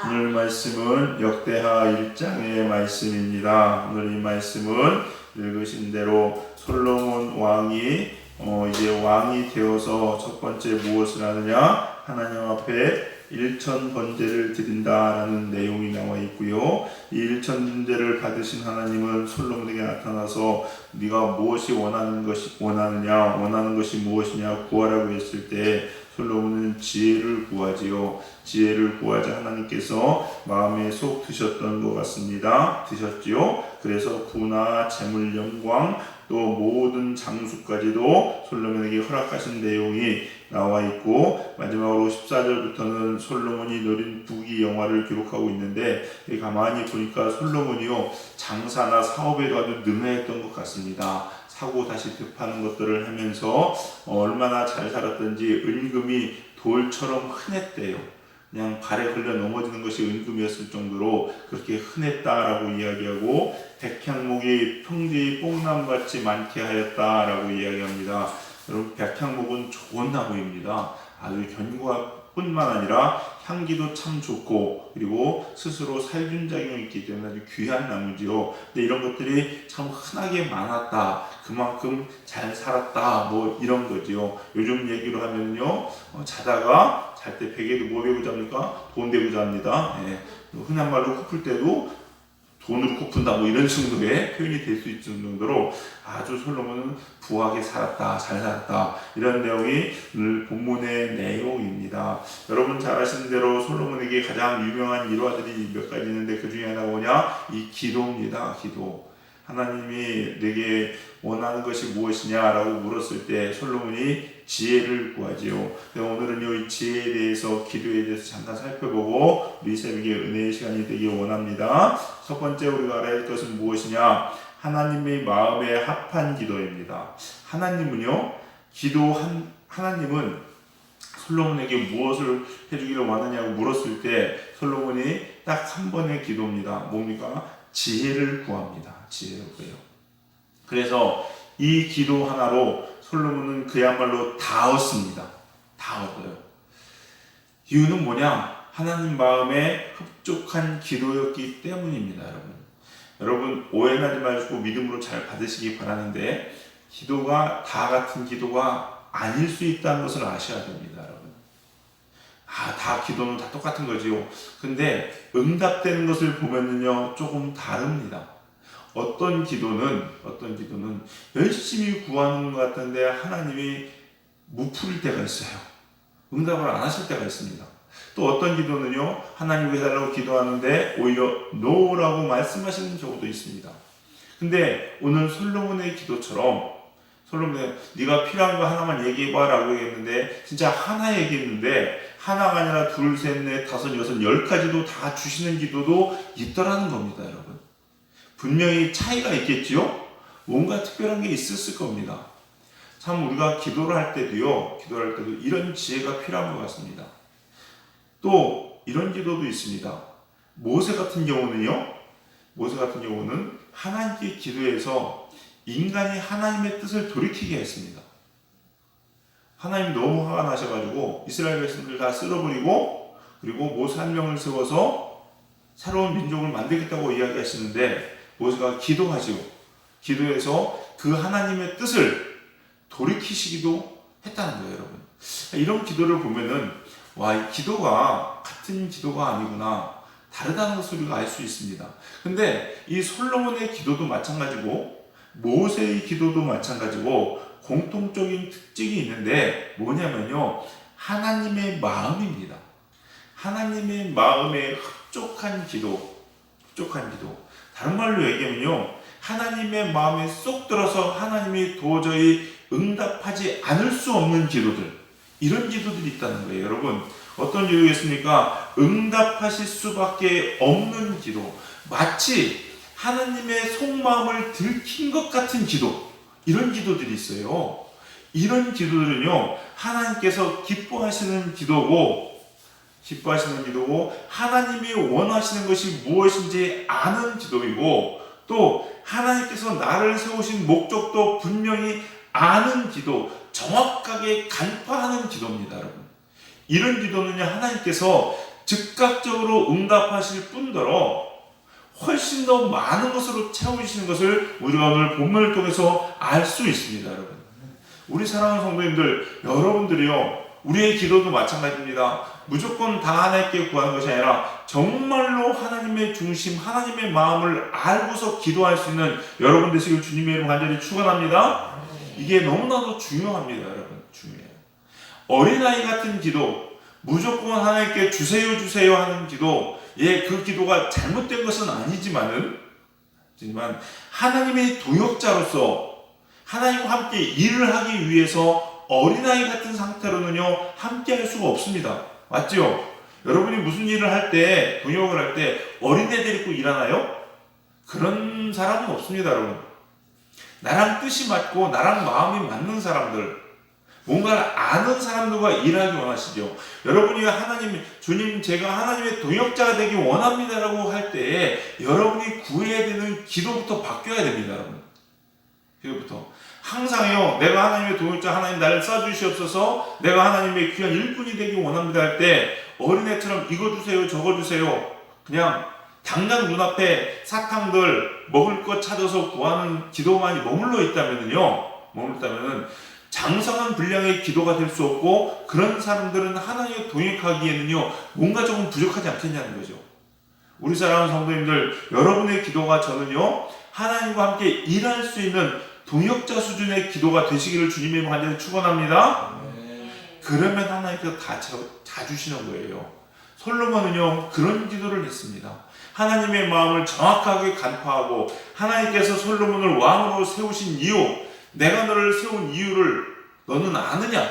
오늘 말씀은 역대하 1장의 말씀입니다. 오늘 이 말씀은 읽으신 대로 솔로몬 왕이 이제 왕이 되어서 첫 번째 무엇을 하느냐? 하나님 앞에 일천 번제를 드린다라는 내용이 나와 있고요. 이 일천 번제를 받으신 하나님은 솔로몬에게 나타나서 네가 무엇이 원하는 것이 무엇이냐 구하라고 했을 때 솔로몬은 지혜를 구하지요. 지혜를 구하자 하나님께서 마음에 쏙 드셨던 것 같습니다. 드셨지요. 그래서 부나 재물 영광 또 모든 장수까지도 솔로몬에게 허락하신 내용이 나와 있고, 마지막으로 14절부터는 솔로몬이 누린 부귀 영화를 기록하고 있는데, 가만히 보니까 솔로몬이요 장사나 사업에 가도 능해했던 것 같습니다. 사고 다시 득하는 것들을 하면서 얼마나 잘 살았던지 은금이 돌처럼 흔했대요. 그냥 발에 걸려 넘어지는 것이 은금이었을 정도로 그렇게 흔했다라고 이야기하고, 백향목이 평지에 뽕나무같이 많게 하였다라고 이야기합니다. 여러분, 백향목은 좋은 나무입니다. 아주 견고뿐만 아니라 향기도 참 좋고, 그리고 스스로 살균 작용이 있기 때문에 아주 귀한 나무지요. 근데 이런 것들이 참 흔하게 많았다, 그만큼 잘 살았다, 뭐 이런 거지요. 요즘 얘기로 하면요, 자다가 잘 때 베개도 뭐 베고 잡니까? 돈 베고 잡니다. 예. 흔한 말로 코풀 때도 돈으로 코푼다, 뭐 이런 정도의 표현이 될 수 있을 정도로 아주 솔로몬은 부하게 살았다, 잘 살았다, 이런 내용이 오늘 본문의 내용입니다. 여러분 잘 아시는 대로 솔로몬에게 가장 유명한 일화들이 몇 가지 있는데, 그 중에 하나가 뭐냐? 이 기도입니다. 기도. 하나님이 내게 원하는 것이 무엇이냐라고 물었을 때 솔로몬이 지혜를 구하지요. 오늘은요, 이 지혜에 대해서, 기도에 대해서 잠깐 살펴보고 우리 새벽에 은혜의 시간이 되길 원합니다. 첫 번째 우리가 알아야 할 것은 무엇이냐? 하나님의 마음에 합한 기도입니다. 하나님은 솔로몬에게 무엇을 해주기를 원하냐고 물었을 때 솔로몬이 딱 한 번의 기도입니다. 뭡니까? 지혜를 구합니다. 지혜를 구해요. 그래서 이 기도 하나로 솔로몬은 그야말로 다 얻습니다. 다 얻어요. 이유는 뭐냐? 하나님 마음에 흡족한 기도였기 때문입니다. 여러분 오해하지 마시고 믿음으로 잘 받으시기 바라는데, 기도가 다 같은 기도가 아닐 수 있다는 것을 아셔야 됩니다. 여러분, 다 기도는 다 똑같은 거지요. 근데 응답되는 것을 보면은요 조금 다릅니다. 어떤 기도는 열심히 구하는 것 같은데 하나님이 무풀일 때가 있어요. 응답을 안 하실 때가 있습니다. 또 어떤 기도는요, 하나님 해달라고 기도하는데 오히려 노라고 말씀하시는 경우도 있습니다. 근데 오늘 솔로몬의 기도처럼, 네가 필요한 거 하나만 얘기해봐 라고 얘기했는데 진짜 하나 얘기했는데 하나가 아니라 둘, 셋, 넷, 다섯, 여섯, 10가지도 다 주시는 기도도 있더라는 겁니다. 여러분, 분명히 차이가 있겠지요? 뭔가 특별한 게 있었을 겁니다. 참 우리가 기도를 할 때도 이런 지혜가 필요한 것 같습니다. 또 이런 기도도 있습니다. 모세 같은 경우는 하나님께 기도해서 인간이 하나님의 뜻을 돌이키게 했습니다. 하나님 너무 화가 나셔가지고 이스라엘 백성들 다 쓸어버리고, 그리고 모세 한 명을 세워서 새로운 민족을 만들겠다고 이야기하시는데, 모세가 기도하지요. 기도해서 그 하나님의 뜻을 돌이키시기도 했다는 거예요. 여러분, 이런 기도를 보면은 이 기도가 같은 기도가 아니구나, 다르다는 것을 우리가 알 수 있습니다. 근데 이 솔로몬의 기도도 마찬가지고 모세의 기도도 마찬가지고 공통적인 특징이 있는데 뭐냐면요, 하나님의 마음입니다. 하나님의 마음에 흡족한 기도. 다른 말로 얘기하면요, 하나님의 마음에 쏙 들어서 하나님이 도저히 응답하지 않을 수 없는 기도들, 이런 기도들이 있다는 거예요. 여러분, 어떤 기도겠습니까? 응답하실 수밖에 없는 기도, 마치 하나님의 속마음을 들킨 것 같은 기도, 이런 기도들이 있어요. 이런 기도들은요, 하나님께서 기뻐하시는 기도고 하나님이 원하시는 것이 무엇인지 아는 기도이고, 또 하나님께서 나를 세우신 목적도 분명히 아는 기도, 정확하게 간파하는 기도입니다. 여러분, 이런 기도는요, 하나님께서 즉각적으로 응답하실 뿐더러 훨씬 더 많은 것으로 채우시는 것을 우리가 오늘 본문을 통해서 알 수 있습니다. 여러분, 우리 사랑하는 성도님들, 여러분들이요, 우리의 기도도 마찬가지입니다. 무조건 다 하나님께 구하는 것이 아니라 정말로 하나님의 중심, 하나님의 마음을 알고서 기도할 수 있는 여러분 되시길 주님의 이름 간절히 축원합니다. 이게 너무나도 중요합니다. 여러분, 중요해요. 어린아이 같은 기도, 무조건 하나님께 주세요 주세요 하는 기도, 그 기도가 잘못된 것은 아니지만 하나님의 동역자로서 하나님과 함께 일을 하기 위해서 어린아이 같은 상태로는요 함께 할 수가 없습니다. 맞죠? 여러분이 무슨 일을 할 때, 동역을 할 때 어린애 데리고 일하나요? 그런 사람은 없습니다. 여러분, 나랑 뜻이 맞고 나랑 마음이 맞는 사람들, 뭔가를 아는 사람들과 일하기 원하시죠. 여러분이 주님 제가 하나님의 동역자가 되기 원합니다라고 할 때 여러분이 구해야 되는 기도부터 바뀌어야 됩니다. 여러분, 기도부터 항상요, 내가 하나님의 동역자, 하나님 나를 쏴주시옵소서, 내가 하나님의 귀한 일꾼이 되기 원합니다 할 때 어린애처럼 이거 주세요 저거 주세요, 그냥 당장 눈앞에 사탕들 먹을 것 찾아서 구하는 기도만이 머물러 있다면은 장성한 분량의 기도가 될 수 없고, 그런 사람들은 하나님과 동역하기에는요 뭔가 조금 부족하지 않겠냐는 거죠. 우리 사랑하는 성도님들, 여러분의 기도가 저는요 하나님과 함께 일할 수 있는 동역자 수준의 기도가 되시기를 주님의 이름으로 간절히 축원합니다. 그러면 하나님께서 다 주시는 거예요. 솔로몬은요 그런 기도를 했습니다. 하나님의 마음을 정확하게 간파하고, 하나님께서 솔로몬을 왕으로 세우신 이유, 내가 너를 세운 이유를 너는 아느냐?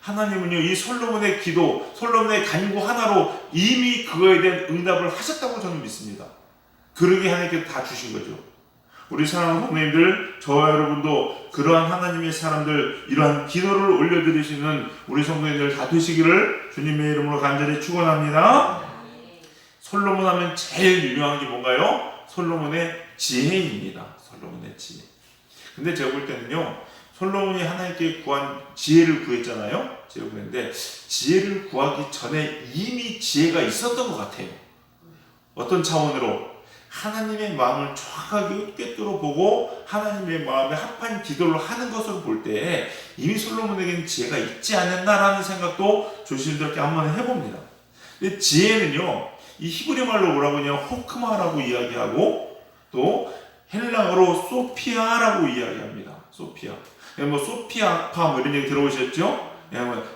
하나님은요 이 솔로몬의 기도, 솔로몬의 간구 하나로 이미 그거에 대한 응답을 하셨다고 저는 믿습니다. 그러게 하나님께서 다 주신 거죠. 우리 사랑하는 성도님들, 저와 여러분도 그러한 하나님의 사람들, 이러한 기도를 올려드리시는 우리 성도님들 다 되시기를 주님의 이름으로 간절히 축원합니다. 솔로몬 하면 제일 유명한 게 뭔가요? 솔로몬의 지혜입니다. 솔로몬의 지혜. 근데 제가 볼 때는요, 솔로몬이 하나님께 구한 지혜를 구했잖아요. 지혜를 구했는데 지혜를 구하기 전에 이미 지혜가 있었던 것 같아요. 어떤 차원으로? 하나님의 마음을 정확하게 꿰뚫어 보고 하나님의 마음에 합한 기도를 하는 것으로 볼 때 이미 솔로몬에게는 지혜가 있지 않았나라는 생각도 조심스럽게 한번 해봅니다. 근데 지혜는요, 이 히브리 말로 뭐라고 하냐, 호크마라고 이야기하고, 또 헬라어로 소피아라고 이야기합니다. 소피아. 소피아파 이런 얘기 들어보셨죠?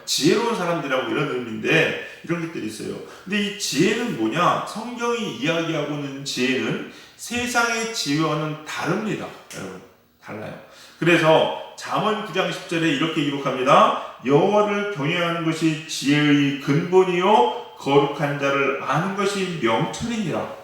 지혜로운 사람들이라고 이런 의미인데, 이런 것들이 있어요. 근데 이 지혜는 뭐냐? 성경이 이야기하고 있는 지혜는 세상의 지혜와는 다릅니다. 여러분, 달라요. 그래서 잠언 9장 10절에 이렇게 기록합니다. 여호와를 경외하는 것이 지혜의 근본이요 거룩한 자를 아는 것이 명철이니라.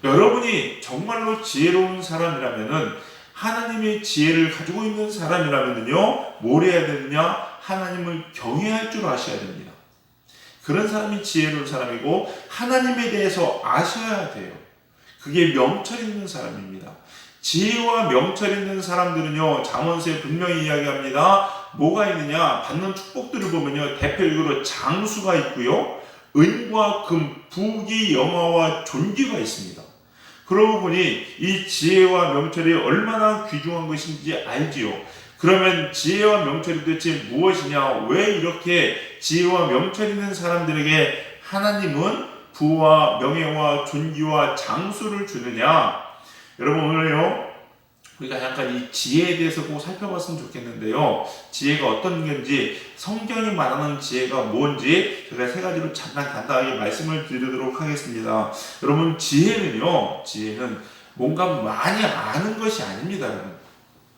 여러분이 정말로 지혜로운 사람이라면은, 하나님의 지혜를 가지고 있는 사람이라면요, 뭘 해야 되느냐? 하나님을 경외할 줄 아셔야 됩니다. 그런 사람이 지혜로운 사람이고, 하나님에 대해서 아셔야 돼요. 그게 명철 있는 사람입니다. 지혜와 명철 있는 사람들은요, 잠언서에 분명히 이야기합니다. 뭐가 있느냐? 받는 축복들을 보면요, 대표적으로 장수가 있고요, 은과 금, 부귀, 영화와 존귀가 있습니다. 그러고 보니 이 지혜와 명철이 얼마나 귀중한 것인지 알지요. 그러면 지혜와 명철이 도대체 무엇이냐? 왜 이렇게 지혜와 명철 있는 사람들에게 하나님은 부와 명예와 존귀와 장수를 주느냐? 여러분, 오늘요 우리가 약간 이 지혜에 대해서 꼭 살펴봤으면 좋겠는데요, 지혜가 어떤 건지, 성경이 말하는 지혜가 뭔지 제가 세 가지로 잠깐 간단하게 말씀을 드리도록 하겠습니다. 여러분, 지혜는 뭔가 많이 아는 것이 아닙니다. 여러분,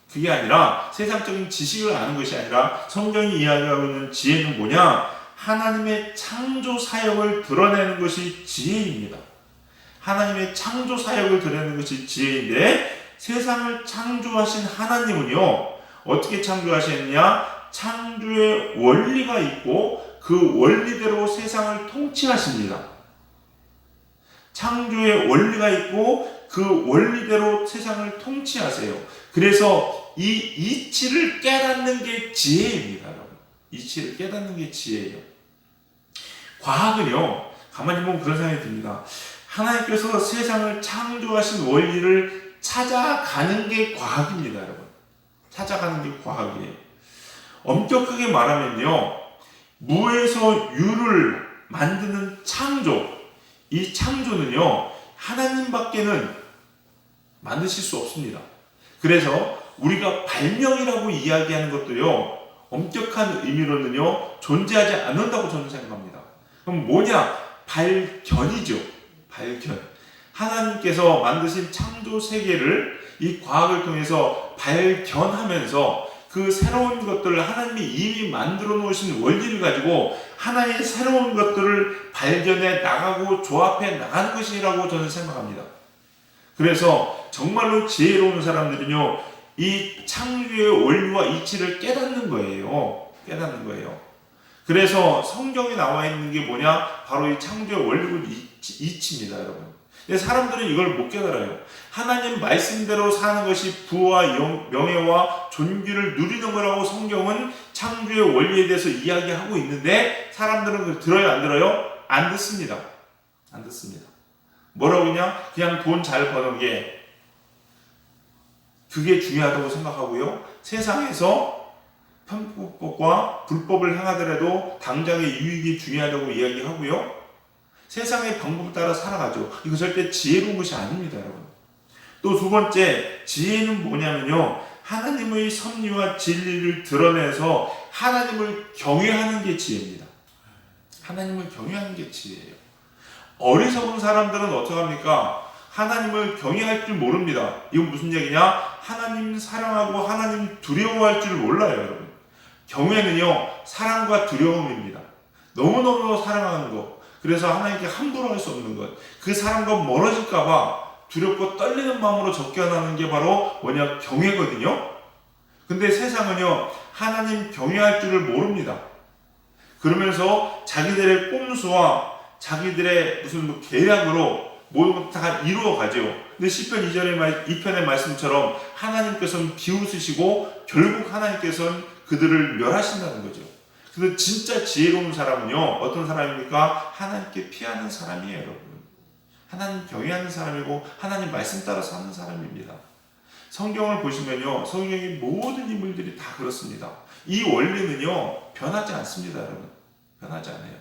그게 아니라 세상적인 지식을 아는 것이 아니라, 성경이 이야기하고 있는 지혜는 뭐냐? 하나님의 창조 사역을 드러내는 것이 지혜입니다. 하나님의 창조 사역을 드러내는 것이 지혜인데, 세상을 창조하신 하나님은요, 어떻게 창조하셨느냐? 창조의 원리가 있고 그 원리대로 세상을 통치하십니다. 창조의 원리가 있고 그 원리대로 세상을 통치하세요. 그래서 이 이치를 깨닫는 게 지혜입니다. 여러분, 이치를 깨닫는 게 지혜예요. 과학은요, 가만히 보면 그런 생각이 듭니다. 하나님께서 세상을 창조하신 원리를 찾아가는 게 과학입니다, 여러분. 찾아가는 게 과학이에요. 엄격하게 말하면요, 무에서 유를 만드는 창조, 이 창조는요, 하나님밖에는 만드실 수 없습니다. 그래서 우리가 발명이라고 이야기하는 것도요, 엄격한 의미로는요, 존재하지 않는다고 저는 생각합니다. 그럼 뭐냐? 발견이죠. 발견. 하나님께서 만드신 창조 세계를 이 과학을 통해서 발견하면서 그 새로운 것들을 하나님이 이미 만들어 놓으신 원리를 가지고 하나의 새로운 것들을 발견해 나가고 조합해 나가는 것이라고 저는 생각합니다. 그래서 정말로 지혜로운 사람들은요, 이 창조의 원리와 이치를 깨닫는 거예요. 깨닫는 거예요. 그래서 성경에 나와 있는 게 뭐냐? 바로 이 창조의 원리고 이치입니다, 여러분. 근데 사람들은 이걸 못 깨달아요. 하나님 말씀대로 사는 것이 부와 명예와 존귀를 누리는 거라고 성경은 창조의 원리에 대해서 이야기하고 있는데 사람들은 그걸 들어요, 안 들어요? 안 듣습니다. 안 듣습니다. 뭐라고 그냥 돈 잘 버는 게 그게 중요하다고 생각하고요. 세상에서 편법과 불법을 행하더라도 당장의 유익이 중요하다고 이야기하고요. 세상의 방법을 따라 살아가죠. 이거 절대 지혜로운 것이 아닙니다, 여러분. 또 두 번째, 지혜는 뭐냐면요, 하나님의 섭리와 진리를 드러내서 하나님을 경외하는 게 지혜입니다. 하나님을 경외하는 게 지혜예요. 어리석은 사람들은 어떡합니까? 하나님을 경외할 줄 모릅니다. 이건 무슨 얘기냐? 하나님 사랑하고 하나님 두려워할 줄 몰라요, 여러분. 경외는요, 사랑과 두려움입니다. 너무너무 사랑하는 것. 그래서 하나님께 함부로 할 수 없는 것. 그 사람과 멀어질까봐 두렵고 떨리는 마음으로 접견하는 게 바로 뭐냐? 경외거든요. 근데 세상은요, 하나님 경외할 줄을 모릅니다. 그러면서 자기들의 꼼수와 자기들의 무슨 계략으로 모든 것 다 이루어 가죠. 근데 시편 2편의 말씀처럼 하나님께서는 비웃으시고 결국 하나님께서는 그들을 멸하신다는 거죠. 그래서 진짜 지혜로운 사람은요, 어떤 사람입니까? 하나님께 피하는 사람이에요, 여러분. 하나님 경외하는 사람이고 하나님 말씀 따라 사는 사람입니다. 성경을 보시면요, 성경의 모든 인물들이 다 그렇습니다. 이 원리는요, 변하지 않습니다, 여러분. 변하지 않아요.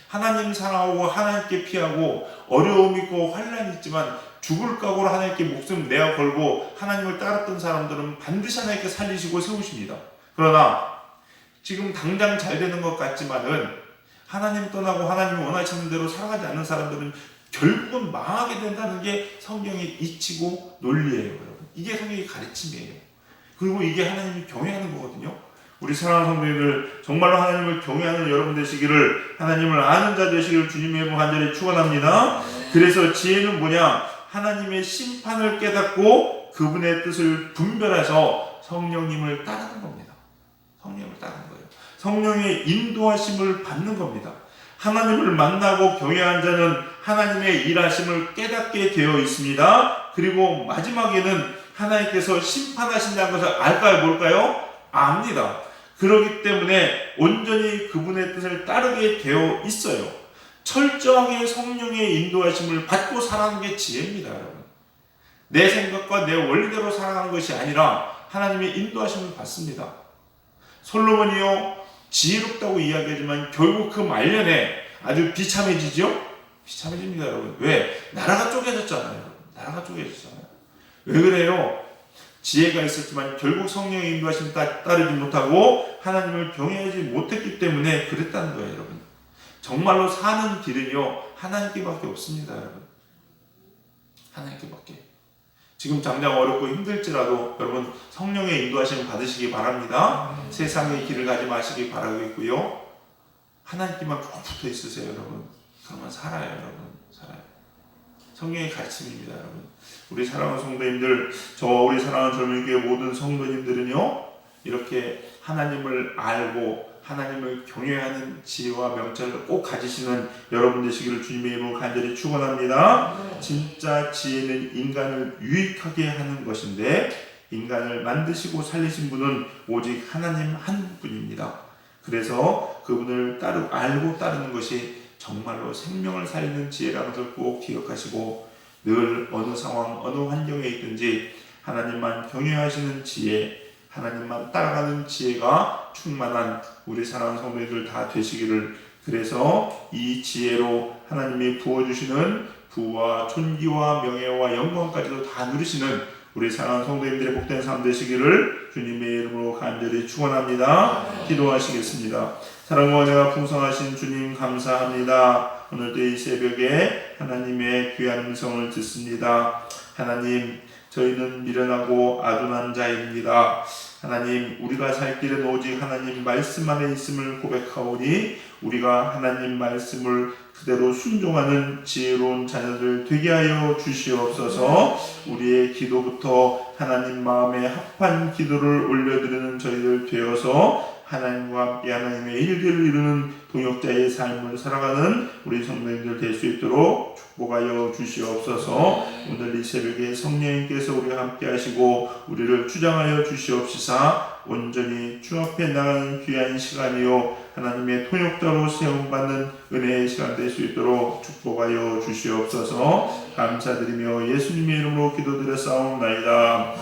하나님 사랑하고 하나님께 피하고 어려움 있고 환란이 있지만 죽을 각오로 하나님께 목숨 내어 걸고 하나님을 따랐던 사람들은 반드시 하나님께 살리시고 세우십니다. 그러나 지금 당장 잘 되는 것 같지만은 하나님 떠나고 하나님이 원하시는 대로 살아가지 않는 사람들은 결국은 망하게 된다는 게 성경의 이치고 논리예요, 여러분. 이게 성경의 가르침이에요. 그리고 이게 하나님이 경외하는 거거든요. 우리 사랑하는 성도님들, 정말로 하나님을 경외하는 여러분 되시기를, 하나님을 아는 자 되시기를 주님의 이름 간절히 축원합니다. 그래서 지혜는 뭐냐? 하나님의 심판을 깨닫고 그분의 뜻을 분별해서 성령님을 따르는 겁니다. 성령을 따르는 거예요. 성령의 인도하심을 받는 겁니다. 하나님을 만나고 경외한 자는 하나님의 일하심을 깨닫게 되어 있습니다. 그리고 마지막에는 하나님께서 심판하신다는 것을 알까요? 뭘까요? 압니다. 그렇기 때문에 온전히 그분의 뜻을 따르게 되어 있어요. 철저하게 성령의 인도하심을 받고 살아가는 게 지혜입니다, 여러분. 내 생각과 내 원리대로 살아가는 것이 아니라 하나님의 인도하심을 받습니다. 솔로몬이요, 지혜롭다고 이야기하지만 결국 그 말년에 아주 비참해지죠? 비참해집니다, 여러분. 왜? 나라가 쪼개졌잖아요. 나라가 쪼개졌잖아요. 왜 그래요? 지혜가 있었지만 결국 성령의 인도하심 따르지 못하고 하나님을 경외하지 못했기 때문에 그랬다는 거예요, 여러분. 정말로 사는 길은요, 하나님께밖에 없습니다, 여러분. 하나님께밖에. 지금 당장 어렵고 힘들지라도 여러분 성령의 인도하심 받으시기 바랍니다. 세상의 길을 가지 마시기 바라겠고요. 하나님께만 꼭 붙어 있으세요, 여러분. 그러면 살아요, 여러분. 살아요. 성령의 가르침입니다, 여러분. 우리 사랑하는 성도님들, 우리 사랑하는 젊은이교회 모든 성도님들은요, 이렇게 하나님을 알고 하나님을 경외하는 지혜와 명철을 꼭 가지시는 여러분 되시기를 주님의 이름으로 간절히 축원합니다. 진짜 지혜는 인간을 유익하게 하는 것인데 인간을 만드시고 살리신 분은 오직 하나님 한 분입니다. 그래서 그분을 알고 따르는 것이 정말로 생명을 살리는 지혜라는 것을 꼭 기억하시고 늘 어느 상황 어느 환경에 있든지 하나님만 경외하시는 지혜, 하나님만 따라가는 지혜가 충만한 우리 사랑하는 성도님들 다 되시기를, 그래서 이 지혜로 하나님이 부어주시는 부와 존귀와 명예와 영광까지도 다 누리시는 우리 사랑하는 성도님들의 복된 삶 되시기를 주님의 이름으로 간절히 축원합니다. 기도하시겠습니다. 사랑과 은혜가 풍성하신 주님 감사합니다. 오늘도 이 새벽에 하나님의 귀한 음성을 듣습니다. 하나님, 저희는 미련하고 아둔한 자입니다. 하나님, 우리가 살 길은 오직 하나님 말씀 안에 있음을 고백하오니 우리가 하나님 말씀을 그대로 순종하는 지혜로운 자녀들 되게 하여 주시옵소서. 우리의 기도부터 하나님 마음에 합한 기도를 올려드리는 저희들 되어서 하나님과 함께 하나님의 일들을 이루는 동역자의 삶을 살아가는 우리 성도님들 될 수 있도록 축복하여 주시옵소서. 오늘 이 새벽에 성령님께서 우리와 함께 하시고 우리를 주장하여 주시옵시사 온전히 주 앞에 나가는 귀한 시간이요 하나님의 통역자로 세움받는 은혜의 시간 될 수 있도록 축복하여 주시옵소서. 감사드리며 예수님의 이름으로 기도드려 싸움나이다.